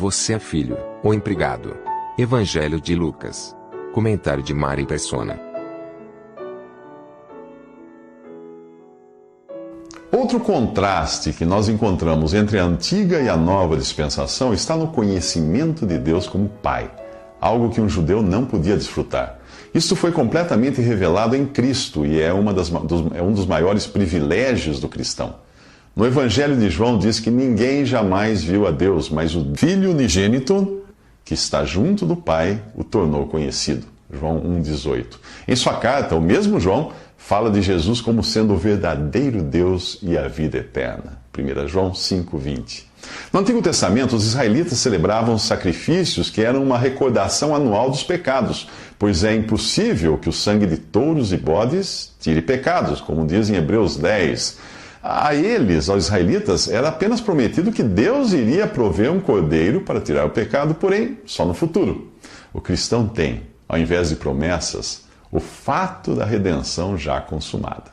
Você é filho, ou empregado. Evangelho de Lucas. Comentário de Mari Persona. Outro contraste que nós encontramos entre a antiga e a nova dispensação está no conhecimento de Deus como Pai, algo que um judeu não podia desfrutar. Isto foi completamente revelado em Cristo e é um dos maiores privilégios do cristão. No Evangelho de João diz que ninguém jamais viu a Deus, mas o Filho unigênito, que está junto do Pai, o tornou conhecido. João 1,18. Em sua carta, o mesmo João fala de Jesus como sendo o verdadeiro Deus e a vida eterna. 1 João 5,20. No Antigo Testamento, os israelitas celebravam sacrifícios que eram uma recordação anual dos pecados, pois é impossível que o sangue de touros e bodes tire pecados, como diz em Hebreus 10. A eles, aos israelitas, era apenas prometido que Deus iria prover um cordeiro para tirar o pecado, porém, só no futuro. O cristão tem, ao invés de promessas, o fato da redenção já consumada.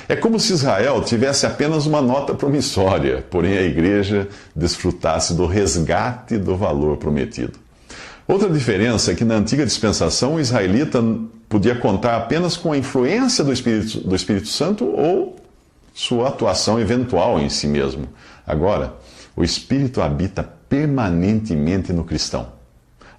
É como se Israel tivesse apenas uma nota promissória, porém a igreja desfrutasse do resgate do valor prometido. Outra diferença é que na antiga dispensação o israelita podia contar apenas com a influência do Espírito Santo ou sua atuação eventual em si mesmo. Agora, o Espírito habita permanentemente no cristão.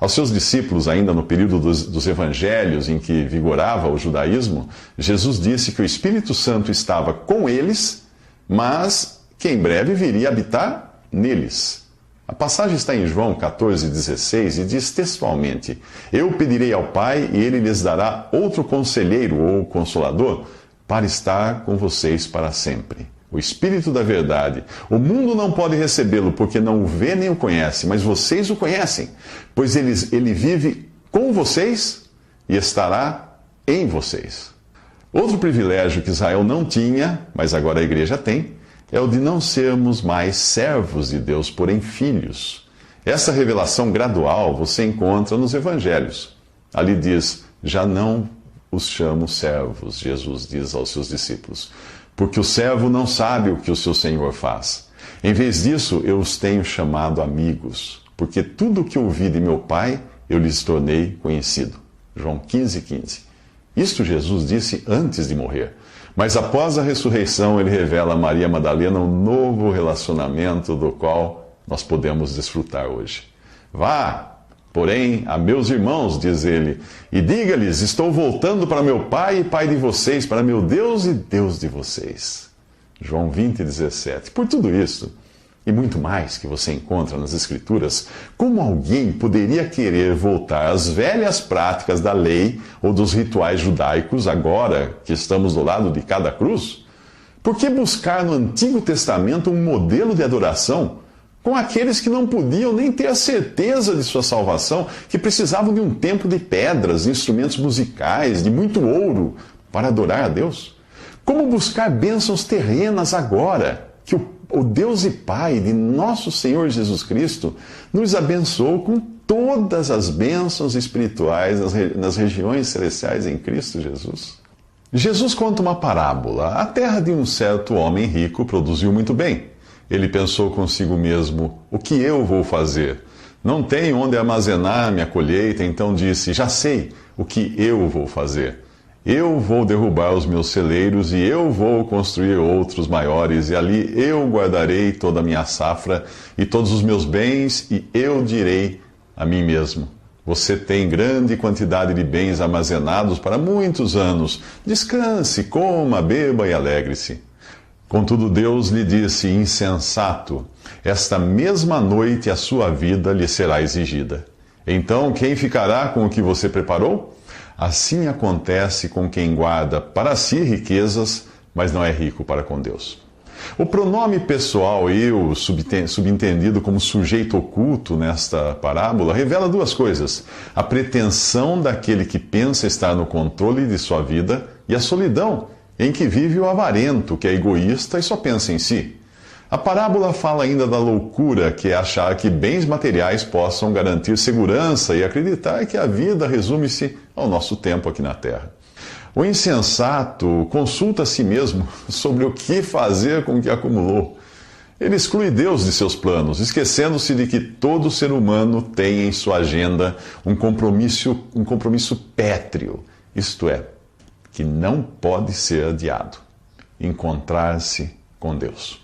Aos seus discípulos, ainda no período dos evangelhos em que vigorava o judaísmo, Jesus disse que o Espírito Santo estava com eles, mas que em breve viria habitar neles. A passagem está em João 14,16 e diz textualmente: Eu pedirei ao Pai e ele lhes dará outro conselheiro ou consolador para estar com vocês para sempre. O Espírito da verdade. O mundo não pode recebê-lo porque não o vê nem o conhece, mas vocês o conhecem, pois ele vive com vocês e estará em vocês. Outro privilégio que Israel não tinha, mas agora a igreja tem, é o de não sermos mais servos de Deus, porém filhos. Essa revelação gradual você encontra nos evangelhos. Ali diz: já não os chamo servos, Jesus diz aos seus discípulos, porque o servo não sabe o que o seu senhor faz. Em vez disso, eu os tenho chamado amigos, porque tudo o que ouvi de meu Pai, eu lhes tornei conhecido. João 15,15. Isto Jesus disse antes de morrer. Mas após a ressurreição, ele revela a Maria Madalena um novo relacionamento do qual nós podemos desfrutar hoje. Vá, porém, a meus irmãos, diz ele, e diga-lhes: estou voltando para meu Pai e Pai de vocês, para meu Deus e Deus de vocês. João 20,17. Por tudo isso, e muito mais que você encontra nas Escrituras, como alguém poderia querer voltar às velhas práticas da lei ou dos rituais judaicos agora que estamos do lado de cada cruz? Por que buscar no Antigo Testamento um modelo de adoração com aqueles que não podiam nem ter a certeza de sua salvação, que precisavam de um templo de pedras, de instrumentos musicais, de muito ouro para adorar a Deus? Como buscar bênçãos terrenas agora que o Deus e Pai de nosso Senhor Jesus Cristo nos abençoou com todas as bênçãos espirituais nas regiões celestiais em Cristo Jesus? Jesus conta uma parábola. A terra de um certo homem rico produziu muito bem. Ele pensou consigo mesmo: o que eu vou fazer? Não tenho onde armazenar minha colheita, então disse: já sei o que eu vou fazer. Eu vou derrubar os meus celeiros e eu vou construir outros maiores, e ali eu guardarei toda a minha safra e todos os meus bens, e eu direi a mim mesmo: você tem grande quantidade de bens armazenados para muitos anos. Descanse, coma, beba e alegre-se. Contudo, Deus lhe disse: insensato, esta mesma noite a sua vida lhe será exigida. Então, quem ficará com o que você preparou? Assim acontece com quem guarda para si riquezas, mas não é rico para com Deus. O pronome pessoal eu, subentendido como sujeito oculto nesta parábola, revela duas coisas: a pretensão daquele que pensa estar no controle de sua vida e a solidão em que vive o avarento, que é egoísta e só pensa em si. A parábola fala ainda da loucura, que é achar que bens materiais possam garantir segurança e acreditar que a vida resume-se ao nosso tempo aqui na Terra. O insensato consulta a si mesmo sobre o que fazer com o que acumulou. Ele exclui Deus de seus planos, esquecendo-se de que todo ser humano tem em sua agenda um compromisso pétreo, isto é, que não pode ser adiado: encontrar-se com Deus.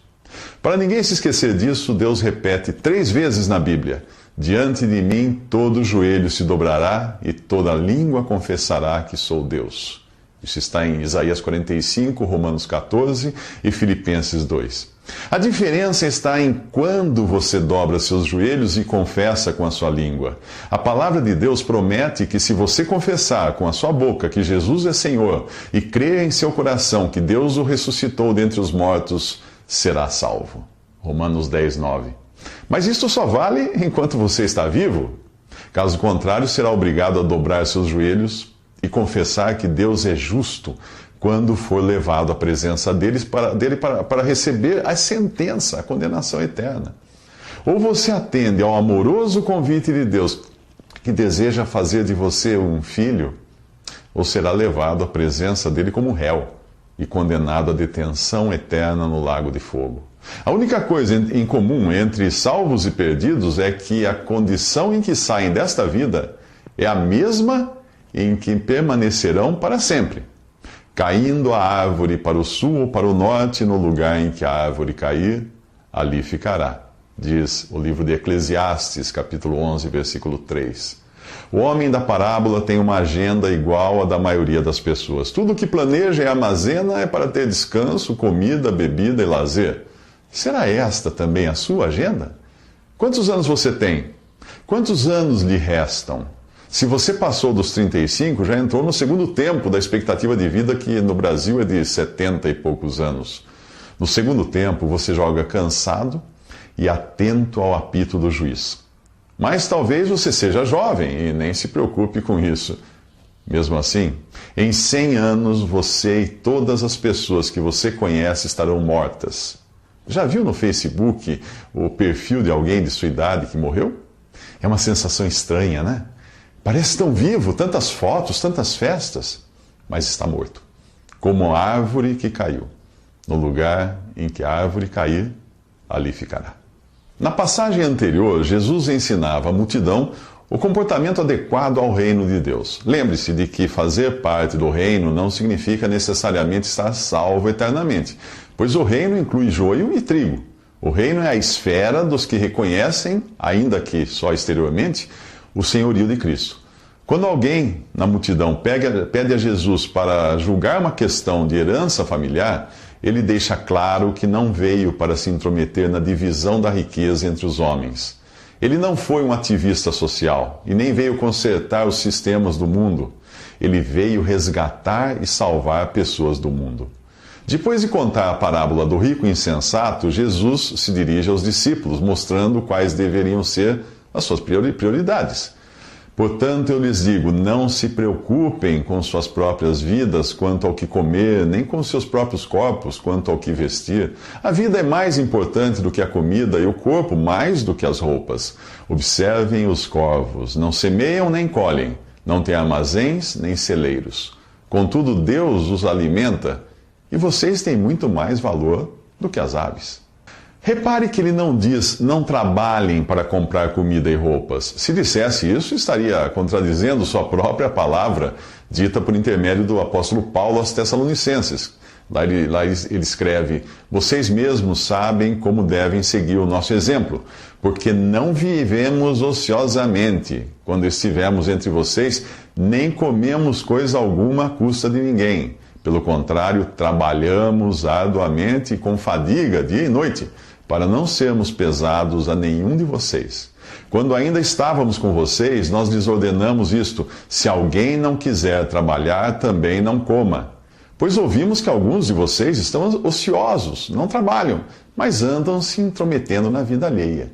Para ninguém se esquecer disso, Deus repete 3 vezes na Bíblia: diante de mim todo joelho se dobrará e toda língua confessará que sou Deus. Isso está em Isaías 45, Romanos 14 e Filipenses 2. A diferença está em quando você dobra seus joelhos e confessa com a sua língua. A palavra de Deus promete que se você confessar com a sua boca que Jesus é Senhor e crer em seu coração que Deus o ressuscitou dentre os mortos, será salvo. Romanos 10, 9. Mas isto só vale enquanto você está vivo. Caso contrário, será obrigado a dobrar seus joelhos e confessar que Deus é justo quando for levado à presença dele para receber a sentença, a condenação eterna. Ou você atende ao amoroso convite de Deus, que deseja fazer de você um filho, ou será levado à presença dele como réu e condenado à detenção eterna no lago de fogo. A única coisa em comum entre salvos e perdidos é que a condição em que saem desta vida é a mesma em que permanecerão para sempre, caindo a árvore para o sul ou para o norte, no lugar em que a árvore cair, ali ficará, diz o livro de Eclesiastes, capítulo 11, versículo 3. O homem da parábola tem uma agenda igual à da maioria das pessoas. Tudo o que planeja e armazena é para ter descanso, comida, bebida e lazer. Será esta também a sua agenda? Quantos anos você tem? Quantos anos lhe restam? Se você passou dos 35, já entrou no segundo tempo da expectativa de vida, que no Brasil é de 70 e poucos anos. No segundo tempo, você joga cansado e atento ao apito do juiz. Mas talvez você seja jovem e nem se preocupe com isso. Mesmo assim, em 100 anos, você e todas as pessoas que você conhece estarão mortas. Já viu no Facebook o perfil de alguém de sua idade que morreu? É uma sensação estranha, né? Parece tão vivo, tantas fotos, tantas festas, mas está morto. Como a árvore que caiu. No lugar em que a árvore cair, ali ficará. Na passagem anterior, Jesus ensinava à multidão o comportamento adequado ao reino de Deus. Lembre-se de que fazer parte do reino não significa necessariamente estar salvo eternamente, pois o reino inclui joio e trigo. O reino é a esfera dos que reconhecem, ainda que só exteriormente, o senhorio de Cristo. Quando alguém na multidão pede a Jesus para julgar uma questão de herança familiar, ele deixa claro que não veio para se intrometer na divisão da riqueza entre os homens. Ele não foi um ativista social e nem veio consertar os sistemas do mundo. Ele veio resgatar e salvar pessoas do mundo. Depois de contar a parábola do rico insensato, Jesus se dirige aos discípulos, mostrando quais deveriam ser as suas prioridades. Portanto, eu lhes digo, não se preocupem com suas próprias vidas quanto ao que comer, nem com seus próprios corpos quanto ao que vestir. A vida é mais importante do que a comida e o corpo mais do que as roupas. Observem os corvos, não semeiam nem colhem, não têm armazéns nem celeiros. Contudo, Deus os alimenta e vocês têm muito mais valor do que as aves. Repare que ele não diz, não trabalhem para comprar comida e roupas. Se dissesse isso, estaria contradizendo sua própria palavra, dita por intermédio do apóstolo Paulo aos Tessalonicenses. Lá ele escreve, vocês mesmos sabem como devem seguir o nosso exemplo, porque não vivemos ociosamente quando estivemos entre vocês, nem comemos coisa alguma à custa de ninguém. Pelo contrário, trabalhamos arduamente e com fadiga dia e noite, para não sermos pesados a nenhum de vocês. Quando ainda estávamos com vocês, nós lhes ordenamos isto: se alguém não quiser trabalhar, também não coma. Pois ouvimos que alguns de vocês estão ociosos, não trabalham, mas andam se intrometendo na vida alheia.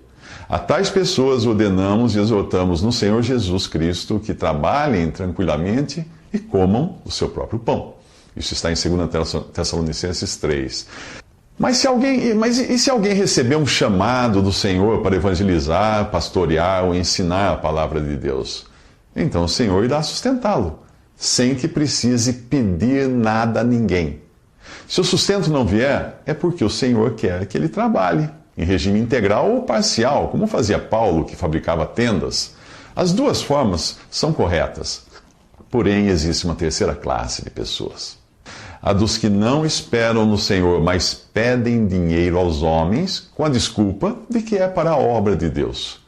A tais pessoas ordenamos e exortamos no Senhor Jesus Cristo que trabalhem tranquilamente e comam o seu próprio pão. Isso está em 2 Tessalonicenses 3. Mas e se alguém receber um chamado do Senhor para evangelizar, pastorear ou ensinar a palavra de Deus? Então o Senhor irá sustentá-lo, sem que precise pedir nada a ninguém. Se o sustento não vier, é porque o Senhor quer que ele trabalhe em regime integral ou parcial, como fazia Paulo, que fabricava tendas. As duas formas são corretas. Porém, existe uma terceira classe de pessoas. A dos que não esperam no Senhor, mas pedem dinheiro aos homens com a desculpa de que é para a obra de Deus.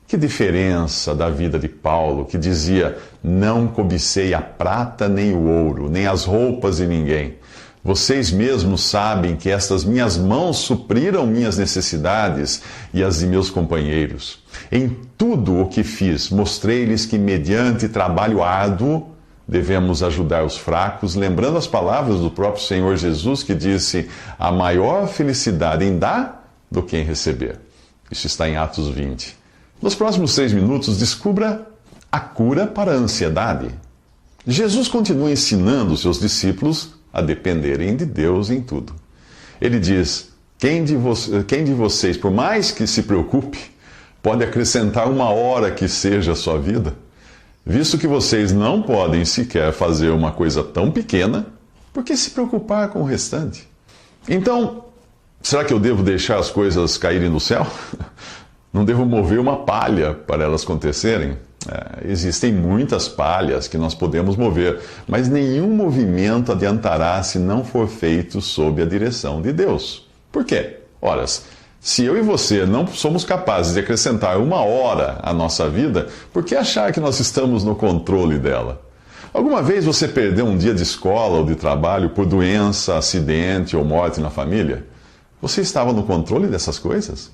Que diferença da vida de Paulo, que dizia: não cobicei a prata nem o ouro, nem as roupas de ninguém. Vocês mesmos sabem que estas minhas mãos supriram minhas necessidades e as de meus companheiros. Em tudo o que fiz, mostrei-lhes que, mediante trabalho árduo, devemos ajudar os fracos, lembrando as palavras do próprio Senhor Jesus, que disse: há maior felicidade em dar do que em receber. Isso está em Atos 20. Nos próximos 3 minutos, descubra a cura para a ansiedade. Jesus continua ensinando os seus discípulos a dependerem de Deus em tudo. Ele diz: quem de vocês, por mais que se preocupe, pode acrescentar 1 hora que seja a sua vida? Visto que vocês não podem sequer fazer uma coisa tão pequena, por que se preocupar com o restante? Então, será que eu devo deixar as coisas caírem do céu? Não devo mover uma palha para elas acontecerem? Existem muitas palhas que nós podemos mover, mas nenhum movimento adiantará se não for feito sob a direção de Deus. Por quê? Ora, se eu e você não somos capazes de acrescentar 1 hora à nossa vida, por que achar que nós estamos no controle dela? Alguma vez você perdeu um dia de escola ou de trabalho por doença, acidente ou morte na família? Você estava no controle dessas coisas?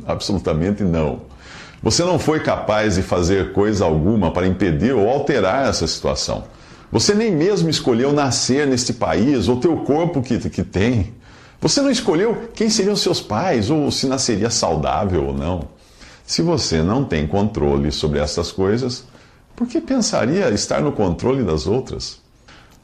Absolutamente não. Você não foi capaz de fazer coisa alguma para impedir ou alterar essa situação. Você nem mesmo escolheu nascer neste país ou ter o corpo que tem. Você não escolheu quem seriam seus pais ou se nasceria saudável ou não. Se você não tem controle sobre essas coisas, por que pensaria estar no controle das outras?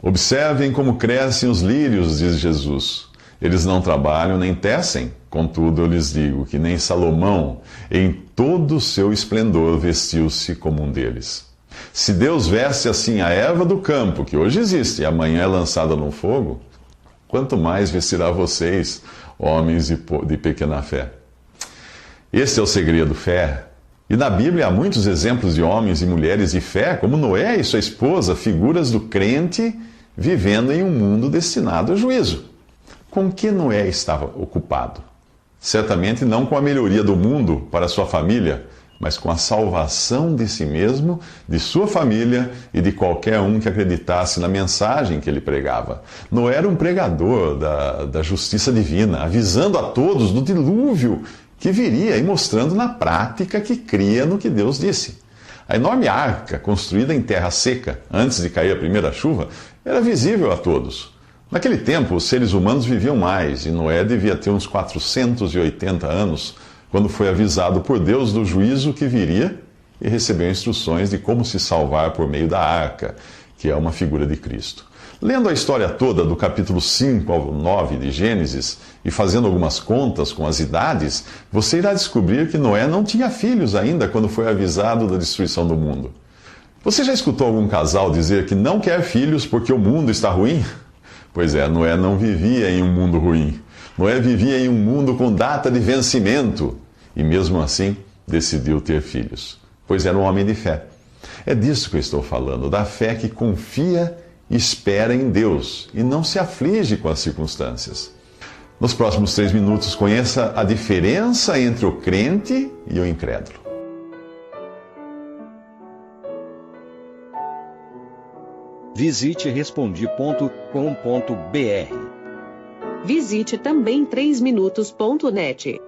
Observem como crescem os lírios, diz Jesus. Eles não trabalham nem tecem. Contudo, eu lhes digo que nem Salomão, em todo o seu esplendor, vestiu-se como um deles. Se Deus veste assim a erva do campo, que hoje existe e amanhã é lançada no fogo, quanto mais vestirá vocês, homens de pequena fé. Este é o segredo, fé. E na Bíblia há muitos exemplos de homens e mulheres de fé, como Noé e sua esposa, figuras do crente vivendo em um mundo destinado a juízo. Com que Noé estava ocupado? Certamente não com a melhoria do mundo para sua família, mas com a salvação de si mesmo, de sua família e de qualquer um que acreditasse na mensagem que ele pregava. Noé era um pregador da justiça divina, avisando a todos do dilúvio que viria e mostrando na prática que cria no que Deus disse. A enorme arca, construída em terra seca, antes de cair a primeira chuva, era visível a todos. Naquele tempo, os seres humanos viviam mais, e Noé devia ter uns 480 anos, quando foi avisado por Deus do juízo que viria e recebeu instruções de como se salvar por meio da arca, que é uma figura de Cristo. Lendo a história toda, do capítulo 5 ao 9 de Gênesis, e fazendo algumas contas com as idades, você irá descobrir que Noé não tinha filhos ainda quando foi avisado da destruição do mundo. Você já escutou algum casal dizer que não quer filhos porque o mundo está ruim? Pois é, Noé não vivia em um mundo ruim. Noé vivia em um mundo com data de vencimento. E mesmo assim, decidiu ter filhos. Pois era um homem de fé. É disso que eu estou falando, da fé que confia e espera em Deus e não se aflige com as circunstâncias. Nos próximos 3 minutos, conheça a diferença entre o crente e o incrédulo. Visite Respondi.com.br. Visite também 3minutos.net.